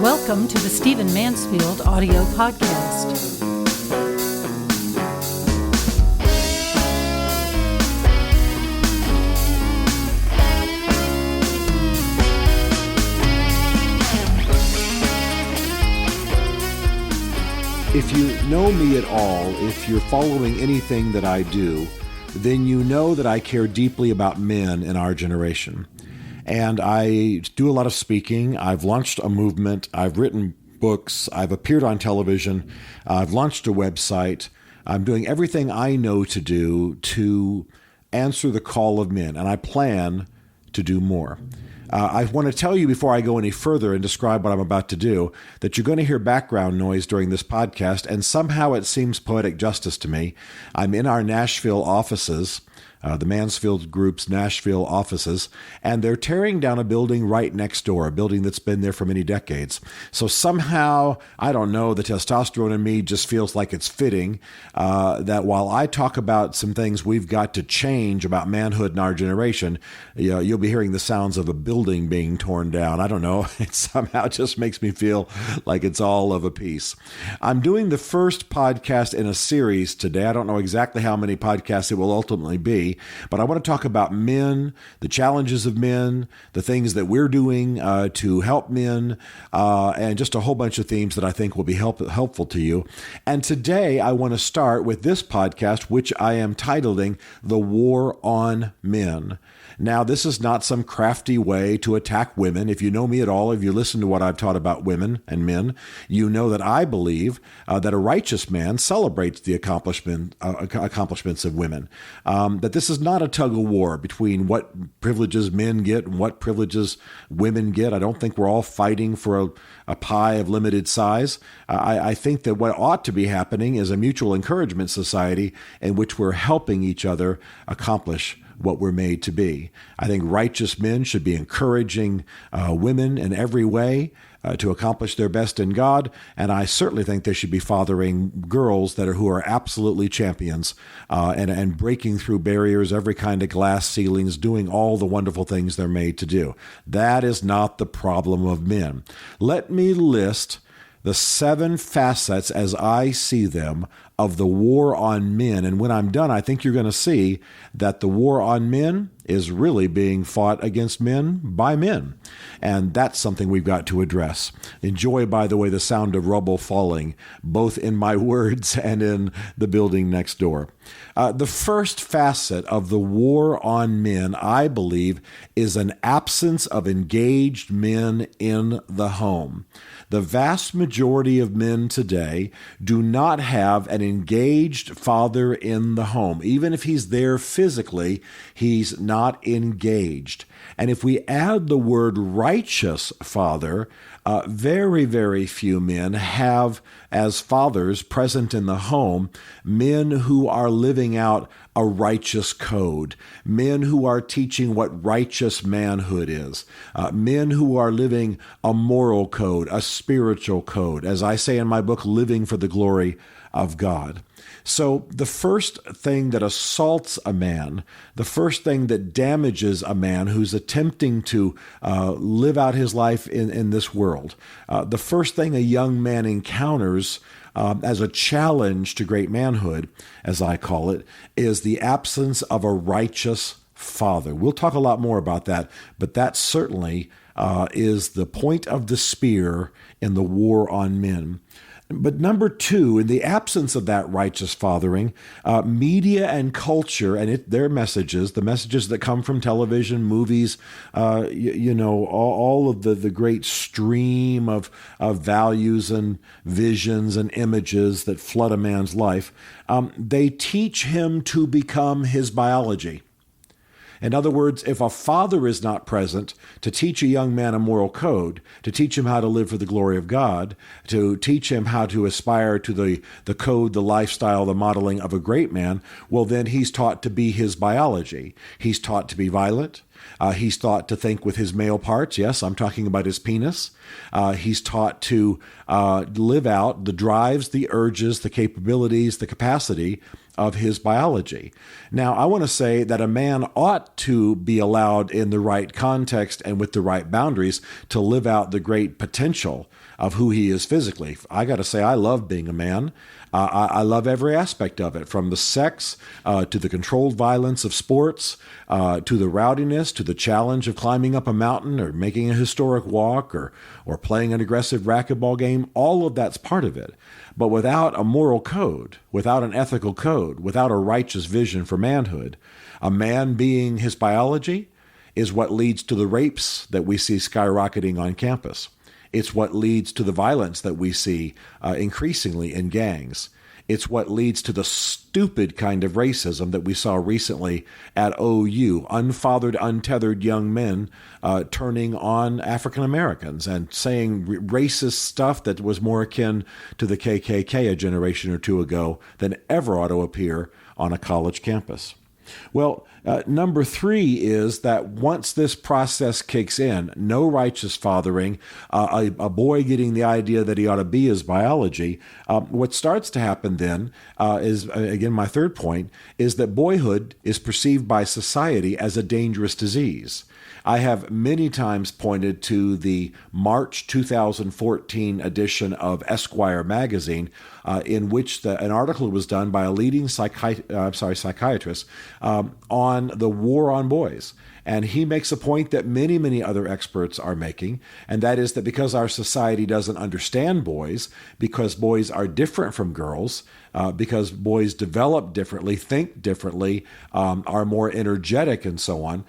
Welcome to the Stephen Mansfield audio podcast. If you know me at all, if you're following anything that I do, then you know that I care deeply about men in our generation. And I do a lot of speaking. I've launched a movement. I've written books. I've appeared on television. I've launched a website. I'm doing everything I know to do to answer the call of men, and I plan to do more. I want to tell you before I go any further and describe what I'm about to do that you're going to hear background noise during this podcast, and somehow it seems poetic justice to me. I'm in our Nashville offices, the Mansfield Group's Nashville offices, and they're tearing down a building right next door, a building that's been there for many decades. So somehow, I don't know, the testosterone in me just feels like it's fitting that while I talk about some things we've got to change about manhood in our generation, you'll be hearing the sounds of a building being torn down. I don't know. It somehow just makes me feel like it's all of a piece. I'm doing the first podcast in a series today. I don't know exactly how many podcasts it will ultimately be, but I want to talk about men, the challenges of men, the things that we're doing to help men, and just a whole bunch of themes that I think will be helpful to you. And today I want to start with this podcast, which I am titling The War on Men. Now, this is not some crafty way to attack women. If you know me at all, if you listen to what I've taught about women and men, you know that I believe that a righteous man celebrates the accomplishments of women. That this is not a tug of war between what privileges men get and what privileges women get. I don't think we're all fighting for a pie of limited size. I think that what ought to be happening is a mutual encouragement society in which we're helping each other accomplish what we're made to be. I think righteous men should be encouraging women in every way to accomplish their best in God, and I certainly think they should be fathering girls who are absolutely champions and breaking through barriers, every kind of glass ceilings, doing all the wonderful things they're made to do. That is not the problem of men. Let me list the 7 facets as I see them of the war on men. And when I'm done, I think you're going to see that the war on men is really being fought against men by men. And that's something we've got to address. Enjoy, by the way, the sound of rubble falling, both in my words and in the building next door. The first facet of the war on men, I believe, is an absence of engaged men in the home. The vast majority of men today do not have an engaged father in the home. Even if he's there physically, he's not engaged. And if we add the word righteous father, very, very few men have as fathers present in the home men who are living out a righteous code, men who are teaching what righteous manhood is, men who are living a moral code, a spiritual code, as I say in my book, Living for the Glory of God. So the first thing that assaults a man, the first thing that damages a man who's attempting to live out his life in this world, the first thing a young man encounters as a challenge to great manhood, as I call it, is the absence of a righteous father. We'll talk a lot more about that, but that certainly is the point of the spear in the war on men. But number 2, in the absence of that righteous fathering, media and culture and their messages, the messages that come from television, movies, all of the great stream of values and visions and images that flood a man's life, they teach him to become his biology. In other words, if a father is not present to teach a young man a moral code, to teach him how to live for the glory of God, to teach him how to aspire to the code, the lifestyle, the modeling of a great man, well, then he's taught to be his biology. He's taught to be violent. He's taught to think with his male parts. Yes, I'm talking about his penis. He's taught to live out the drives, the urges, the capabilities, the capacity of his biology. Now, I want to say that a man ought to be allowed in the right context and with the right boundaries to live out the great potential of who he is physically. I got to say, I love being a man. I love every aspect of it, from the sex to the controlled violence of sports, to the rowdiness, to the challenge of climbing up a mountain or making a historic walk or playing an aggressive racquetball game. All of that's part of it. But without a moral code, without an ethical code, without a righteous vision for manhood, a man being his biology is what leads to the rapes that we see skyrocketing on campus. It's what leads to the violence that we see increasingly in gangs. It's what leads to the stupid kind of racism that we saw recently at OU, unfathered, untethered young men turning on African Americans and saying racist stuff that was more akin to the KKK a generation or two ago than ever ought to appear on a college campus. Well, number 3 is that once this process kicks in, no righteous fathering, a boy getting the idea that he ought to be his biology, what starts to happen then is, again, my third point, is that boyhood is perceived by society as a dangerous disease. I have many times pointed to the March 2014 edition of Esquire magazine, in which an article was done by a leading psychiatrist on the war on boys. And he makes a point that many, many other experts are making, and that is that because our society doesn't understand boys, because boys are different from girls, because boys develop differently, think differently, are more energetic and so on,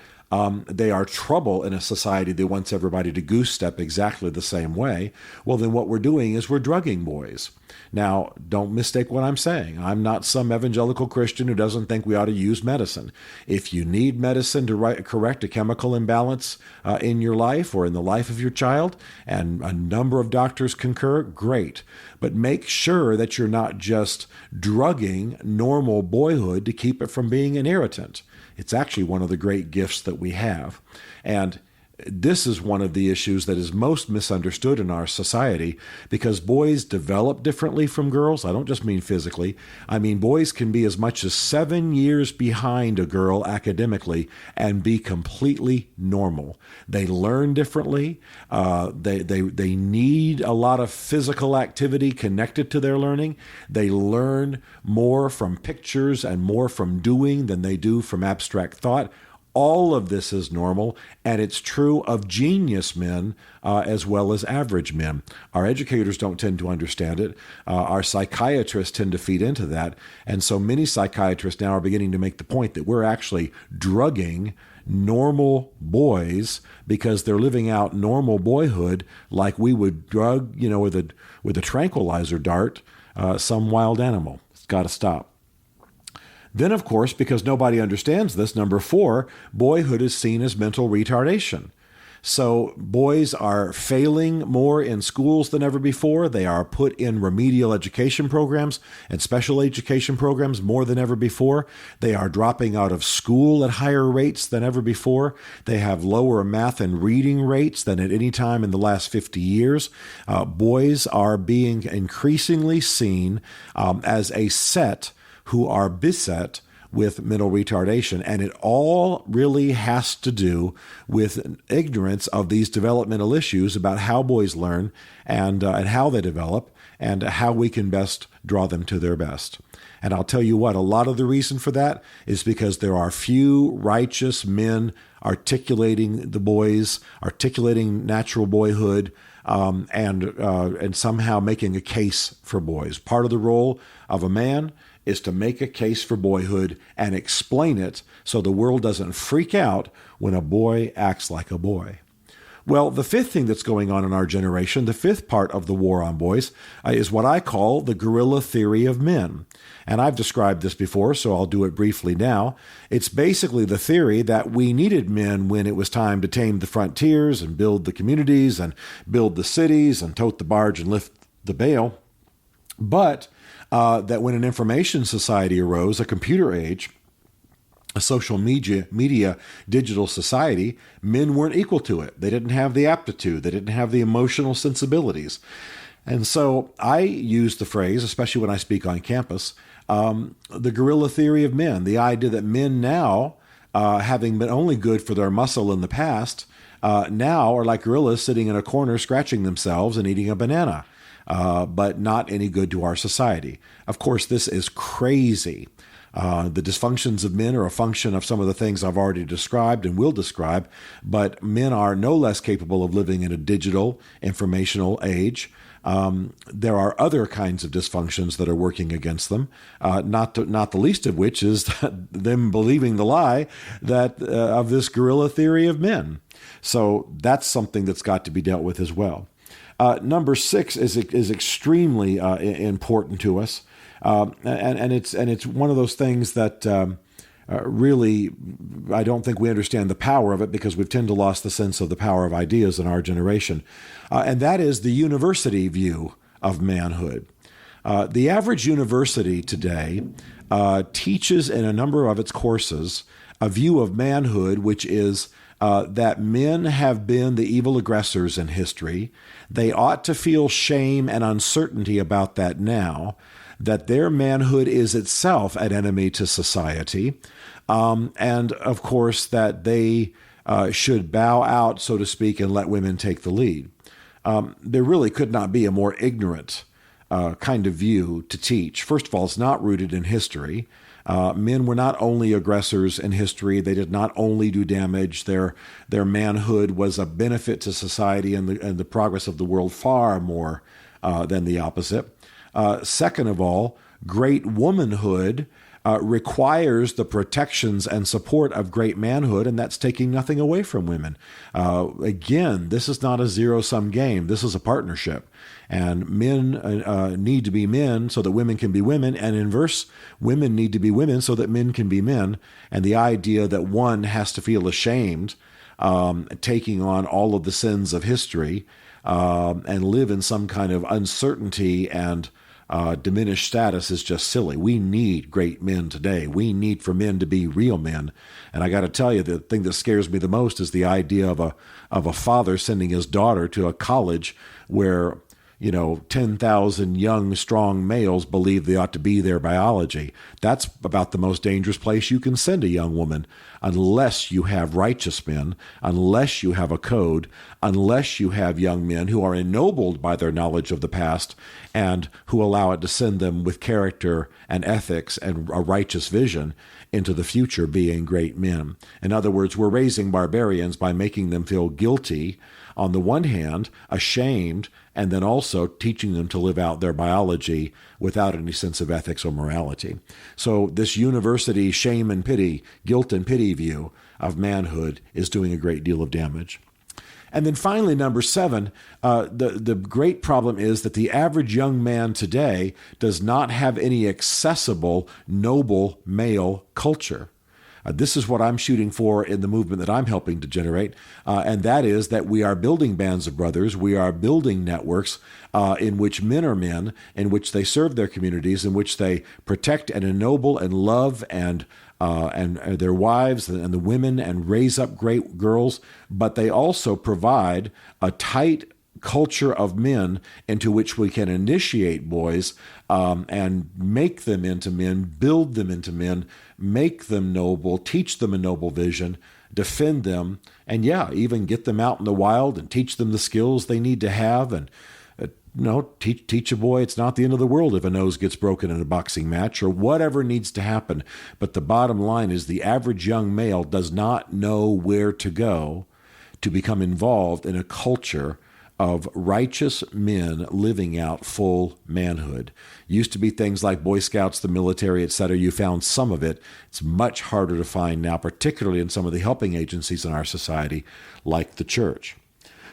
they are trouble in a society that wants everybody to goose step exactly the same way. Well, then what we're doing is we're drugging boys. Now, don't mistake what I'm saying. I'm not some evangelical Christian who doesn't think we ought to use medicine. If you need medicine to correct a chemical imbalance in your life or in the life of your child, and a number of doctors concur, great. But make sure that you're not just drugging normal boyhood to keep it from being an irritant. It's actually one of the great gifts that we have. And this is one of the issues that is most misunderstood in our society, because boys develop differently from girls. I don't just mean physically. I mean, boys can be as much as 7 years behind a girl academically and be completely normal. They learn differently. They need a lot of physical activity connected to their learning. They learn more from pictures and more from doing than they do from abstract thought. All of this is normal, and it's true of genius men as well as average men. Our educators don't tend to understand it. Our psychiatrists tend to feed into that. And so many psychiatrists now are beginning to make the point that we're actually drugging normal boys because they're living out normal boyhood like we would drug, with a tranquilizer dart, some wild animal. It's got to stop. Then, of course, because nobody understands this, number 4, boyhood is seen as mental retardation. So boys are failing more in schools than ever before. They are put in remedial education programs and special education programs more than ever before. They are dropping out of school at higher rates than ever before. They have lower math and reading rates than at any time in the last 50 years. Boys are being increasingly seen as a set who are beset with mental retardation. And it all really has to do with ignorance of these developmental issues about how boys learn and how they develop and how we can best draw them to their best. And I'll tell you what, a lot of the reason for that is because there are few righteous men articulating the boys, articulating natural boyhood, and somehow making a case for boys. Part of the role of a man is to make a case for boyhood and explain it so the world doesn't freak out when a boy acts like a boy. Well, the 5th thing that's going on in our generation, the 5th part of the war on boys, is what I call the guerrilla theory of men. And I've described this before, so I'll do it briefly now. It's basically the theory that we needed men when it was time to tame the frontiers and build the communities and build the cities and tote the barge and lift the bale. But that when an information society arose, a computer age, a social media digital society, men weren't equal to it. They didn't have the aptitude. They didn't have the emotional sensibilities. And so I use the phrase, especially when I speak on campus, the gorilla theory of men, the idea that men now, having been only good for their muscle in the past, now are like gorillas sitting in a corner scratching themselves and eating a banana, but not any good to our society. Of course, this is crazy. The dysfunctions of men are a function of some of the things I've already described and will describe, but men are no less capable of living in a digital, informational age. There are other kinds of dysfunctions that are working against them, not the least of which is them believing the lie that of this gorilla theory of men. So that's something that's got to be dealt with as well. Number 6 is extremely important to us, and it's one of those things that really I don't think we understand the power of it because we've tended to lost the sense of the power of ideas in our generation, and that is the university view of manhood. The average university today teaches in a number of its courses a view of manhood which is that men have been the evil aggressors in history. They ought to feel shame and uncertainty about that now, that their manhood is itself an enemy to society, and of course that they should bow out, so to speak, and let women take the lead. There really could not be a more ignorant kind of view to teach. First of all, it's not rooted in history. Men were not only aggressors in history. They did not only do damage. Their manhood was a benefit to society and the progress of the world far more than the opposite. Second of all, great womanhood requires the protections and support of great manhood, and that's taking nothing away from women. Again, this is not a zero-sum game. This is a partnership. And men need to be men so that women can be women, and inverse, women need to be women so that men can be men. And the idea that one has to feel ashamed taking on all of the sins of history and live in some kind of uncertainty and diminished status is just silly. We need great men today. We need for men to be real men. And I got to tell you, the thing that scares me the most is the idea of a father sending his daughter to a college where 10,000 young, strong males believe they ought to be their biology. That's about the most dangerous place you can send a young woman unless you have righteous men, unless you have a code, unless you have young men who are ennobled by their knowledge of the past and who allow it to send them with character and ethics and a righteous vision into the future being great men. In other words, we're raising barbarians by making them feel guilty on the one hand, ashamed, and then also teaching them to live out their biology without any sense of ethics or morality. So this university shame and pity, guilt and pity view of manhood is doing a great deal of damage. And then finally, number 7, the great problem is that the average young man today does not have any accessible, noble male culture. This is what I'm shooting for in the movement that I'm helping to generate, and that is that we are building bands of brothers, we are building networks in which men are men, in which they serve their communities, in which they protect and ennoble and love and their wives and the women and raise up great girls, but they also provide a tight culture of men into which we can initiate boys and make them into men, build them into men, make them noble, teach them a noble vision, defend them, and even get them out in the wild and teach them the skills they need to have. And teach a boy it's not the end of the world if a nose gets broken in a boxing match or whatever needs to happen. But the bottom line is the average young male does not know where to go to become involved in a culture of righteous men living out full manhood. Used to be things like Boy Scouts, the military, etc. You found some of it. It's much harder to find now, particularly in some of the helping agencies in our society, like the church.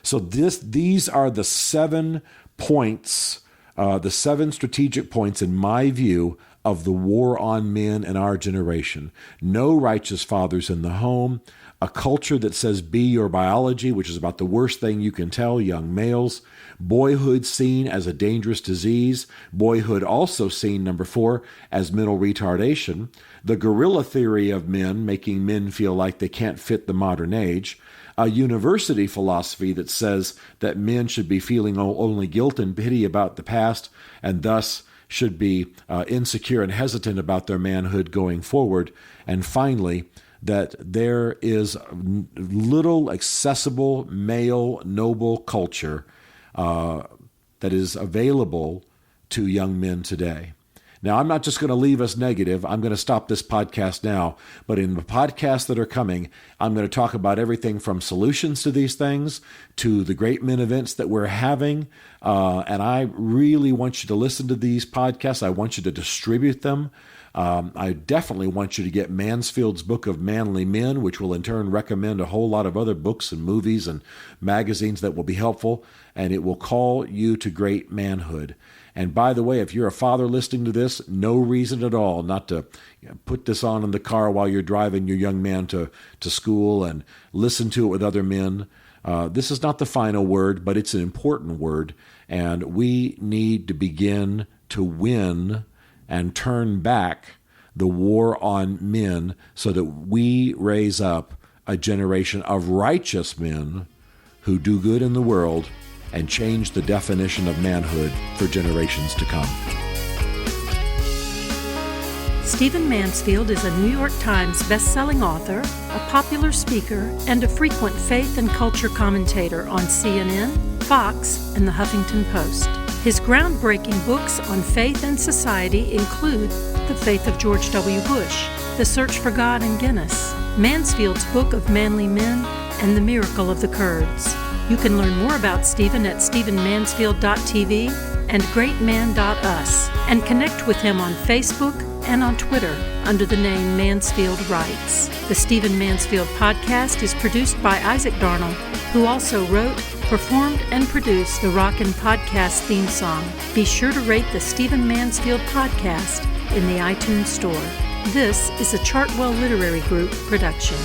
So these are the 7 points, the 7 strategic points, in my view, of the war on men in our generation. No righteous fathers in the home, a culture that says be your biology, which is about the worst thing you can tell young males, boyhood seen as a dangerous disease, boyhood also seen, number 4, as mental retardation, the guerrilla theory of men making men feel like they can't fit the modern age, a university philosophy that says that men should be feeling only guilt and pity about the past and thus should be insecure and hesitant about their manhood going forward, and finally, that there is little accessible male noble culture that is available to young men today. Now, I'm not just going to leave us negative. I'm going to stop this podcast now. But in the podcasts that are coming, I'm going to talk about everything from solutions to these things to the great men events that we're having. And I really want you to listen to these podcasts. I want you to distribute them. I definitely want you to get Mansfield's Book of Manly Men, which will in turn recommend a whole lot of other books and movies and magazines that will be helpful, and it will call you to great manhood. And by the way, if you're a father listening to this, no reason at all not to put this on in the car while you're driving your young man to school and listen to it with other men. This is not the final word, but it's an important word, and we need to begin to win and turn back the war on men so that we raise up a generation of righteous men who do good in the world and change the definition of manhood for generations to come. Stephen Mansfield is a New York Times best-selling author, a popular speaker, and a frequent faith and culture commentator on CNN, Fox, and the Huffington Post. His groundbreaking books on faith and society include The Faith of George W. Bush, The Search for God in Guinness, Mansfield's Book of Manly Men, and The Miracle of the Kurds. You can learn more about Stephen at stephenmansfield.tv and greatman.us, and connect with him on Facebook and on Twitter under the name Mansfield Writes. The Stephen Mansfield podcast is produced by Isaac Darnell, who also wrote, performed, and produced the Rockin' Podcast theme song. Be sure to rate the Stephen Mansfield podcast in the iTunes Store. This is a Chartwell Literary Group production.